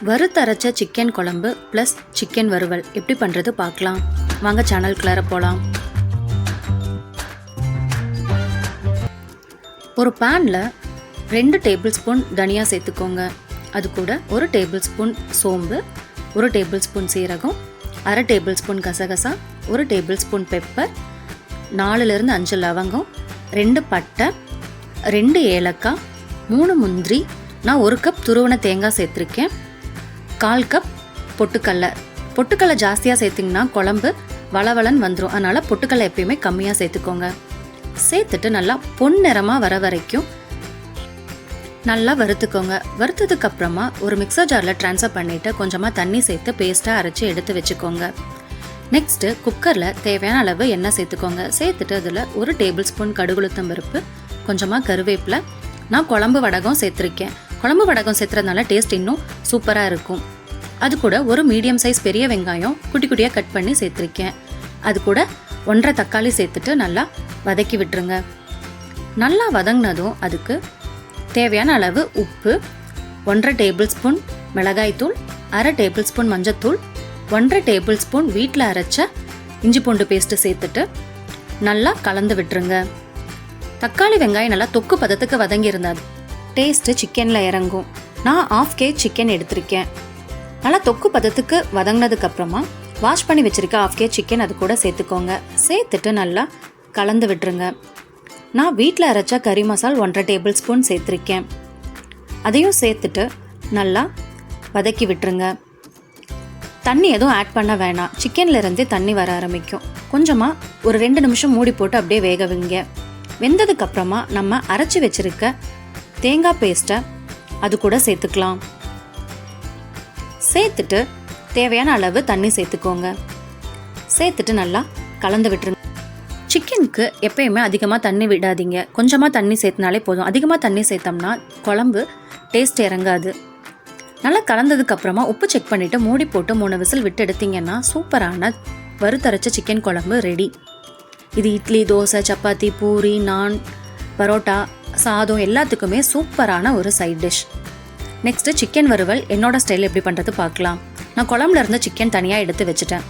வறுத்தரைச்ச chicken குழம்பு plus chicken வறுவல் எப்படி பண்ணுறது பார்க்கலாம் வாங்க. சேனலுக்குள்ளார போகலாம். ஒரு பேனில் 2 டேபிள் ஸ்பூன் தனியா சேர்த்துக்கோங்க. அது கூட 1 டேபிள் ஸ்பூன் சோம்பு, 1 டேபிள் ஸ்பூன் சீரகம், 1/2 டேபிள் ஸ்பூன் கசகசா, 1 டேபிள் ஸ்பூன் பெப்பர், 4லேருந்து 5 லவங்கம், 2 பட்டை, 2 ஏலக்காய், 3 முந்திரி, நான் 1 கப் துருவன தேங்காய் சேர்த்துருக்கேன், 1/4 கப் பொட்டுக்கடலை ஜாஸ்தியாக சேர்த்திங்கன்னா குழம்பு வளவளன்னு வந்துடும். அதனால் பொட்டுக்கடலை எப்பயுமே கம்மியாக சேர்த்துக்கோங்க. சேர்த்துட்டு நல்லா பொன்னிறமாக வர வரைக்கும் நல்லா வறுத்துக்கோங்க. வறுத்ததுக்கு அப்புறமா ஒரு மிக்சர் ஜாரில் ட்ரான்ஸ்ஃபர் பண்ணிவிட்டு கொஞ்சமாக தண்ணி சேர்த்து பேஸ்ட்டாக அரைச்சி எடுத்து வச்சுக்கோங்க. நெக்ஸ்ட்டு குக்கரில் தேவையான அளவு எண்ணெய் சேர்த்துக்கோங்க. சேர்த்துட்டு அதில் 1 டேபிள் ஸ்பூன் கடுகுளுத்தம் பருப்பு, கொஞ்சமாக கருவேப்பிலை, நான் குழம்பு வடகம் சேர்த்துருக்கேன். குழம்பு வடகம் சேர்த்துறதுனால டேஸ்ட் இன்னும் சூப்பராக இருக்கும். அது கூட ஒரு மீடியம் சைஸ் பெரிய வெங்காயம் குட்டி குட்டியாக கட் பண்ணி சேர்த்துருக்கேன். அது கூட 1/2 தக்காளி சேர்த்துட்டு நல்லா வதக்கி விட்டுருங்க. நல்லா வதங்கினதும் அதுக்கு தேவையான அளவு உப்பு, 1/2 டேபிள் ஸ்பூன் மிளகாய்த்தூள், 1/2 டேபிள் ஸ்பூன் மஞ்சத்தூள், 1/2 டேபிள் ஸ்பூன் வீட்டில் அரைச்ச இஞ்சி பூண்டு பேஸ்ட்டு சேர்த்துட்டு நல்லா கலந்து விட்டுருங்க. தக்காளி வெங்காயம் நல்லா தொக்கு பதத்துக்கு வதங்கி இருந்தால் டேஸ்ட்டு சிக்கனில் இறங்கும். நான் 1/2 kg சிக்கன் எடுத்திருக்கேன். நல்லா தொக்கு பதத்துக்கு வதங்கினதுக்கப்புறமா வாஷ் பண்ணி வச்சுருக்க 1/2 kg சிக்கன் அது கூட சேர்த்துக்கோங்க. சேர்த்துட்டு நல்லா கலந்து விட்டுருங்க. நான் வீட்டில் அரைச்ச கறி மசால் 1/2 டேபிள் ஸ்பூன் சேர்த்துருக்கேன். அதையும் சேர்த்துட்டு நல்லா வதக்கி விட்டுருங்க. தண்ணி எதுவும் ஆட் பண்ண வேணாம். சிக்கன்லேருந்தே தண்ணி வர ஆரம்பிக்கும். கொஞ்சமாக ஒரு 2 நிமிஷம் மூடி போட்டு அப்படியே வேக வைங்க. வெந்ததுக்கப்புறமா நம்ம அரைச்சி வச்சுருக்க தேங்காய் பேஸ்ட்டை அது கூட சேர்த்துக்கலாம். சேர்த்துட்டு தேவையான அளவு தண்ணி சேர்த்துக்கோங்க. சேர்த்துட்டு நல்லா கலந்து விட்டுருங்க. சிக்கனுக்கு எப்பயுமே அதிகமாக தண்ணி விடாதீங்க. கொஞ்சமாக தண்ணி சேர்த்துனாலே போதும். அதிகமாக தண்ணி சேர்த்தோம்னா குழம்பு டேஸ்ட் இறங்காது. நல்லா கலந்ததுக்கப்புறமா உப்பு செக் பண்ணிவிட்டு மூடி போட்டு 3 விசில் விட்டு எடுத்தீங்கன்னா சூப்பரான வறுத்தரைச்ச சிக்கன் குழம்பு ரெடி. இது இட்லி, தோசை, சப்பாத்தி, பூரி, நான், பரோட்டா, சாதம் எல்லாத்துக்குமே சூப்பரான ஒரு சைட் டிஷ். நெக்ஸ்ட்டு சிக்கன் வறுவல் என்னோட ஸ்டைல் எப்படி பண்ணுறது பார்க்கலாம். நான் குழம்புல இருந்த சிக்கன் தனியாக எடுத்து வச்சுட்டேன்.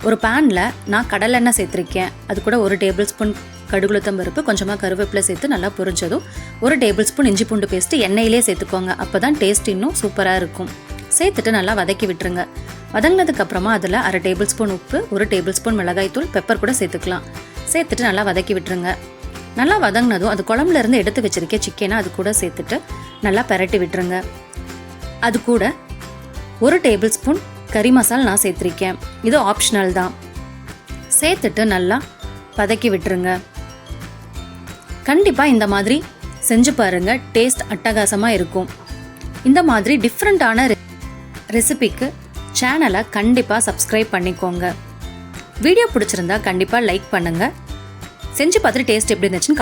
ஒரு பேனில் நான் கடலெண்ணெய் சேர்த்துருக்கேன். அது கூட 1 டேபிள் ஸ்பூன் கடுகுளுத்தம் பருப்பு, கொஞ்சமாக கருவேப்பிலை சேர்த்து நல்லா பொரிஞ்சதும் 1 டேபிள் ஸ்பூன் இஞ்சி பூண்டு பேஸ்ட்டு எண்ணெயிலே சேர்த்துக்கோங்க. அப்போ தான் டேஸ்ட் இன்னும் சூப்பராக இருக்கும். சேர்த்துட்டு நல்லா வதக்கி விட்டுருங்க. வதங்கினதுக்கப்புறமா அதில் 1/2 டேபிள் ஸ்பூன் உப்பு, 1 டேபிள் ஸ்பூன் மிளகாய்த்தூள், பெப்பர் கூட சேர்த்துக்கலாம். சேர்த்துட்டு நல்லா வதக்கி விட்டுருங்க. நல்லா வதங்கினதும் அது குழம்புலேருந்து எடுத்து வச்சிருக்க சிக்கனை அது கூட சேர்த்துட்டு நல்லா பெரட்டி விட்டுருங்க. அது கூட 1 டேபிள் ஸ்பூன் கறி மசால் நான் சேர்த்துருக்கேன். இது ஆப்ஷனல் தான். சேர்த்துட்டு நல்லா வதக்கி விட்டுருங்க. கண்டிப்பாக இந்த மாதிரி செஞ்சு பாருங்கள். டேஸ்ட் அட்டகாசமாக இருக்கும். இந்த மாதிரி டிஃப்ரெண்ட்டான ரெசிபிக்கு சேனலை கண்டிப்பாக சப்ஸ்கிரைப் பண்ணிக்கோங்க. வீடியோ பிடிச்சிருந்தா கண்டிப்பாக லைக் பண்ணுங்கள். செஞ்சு பார்த்துட்டு டேஸ்ட் எப்படி இருந்துச்சுன்னு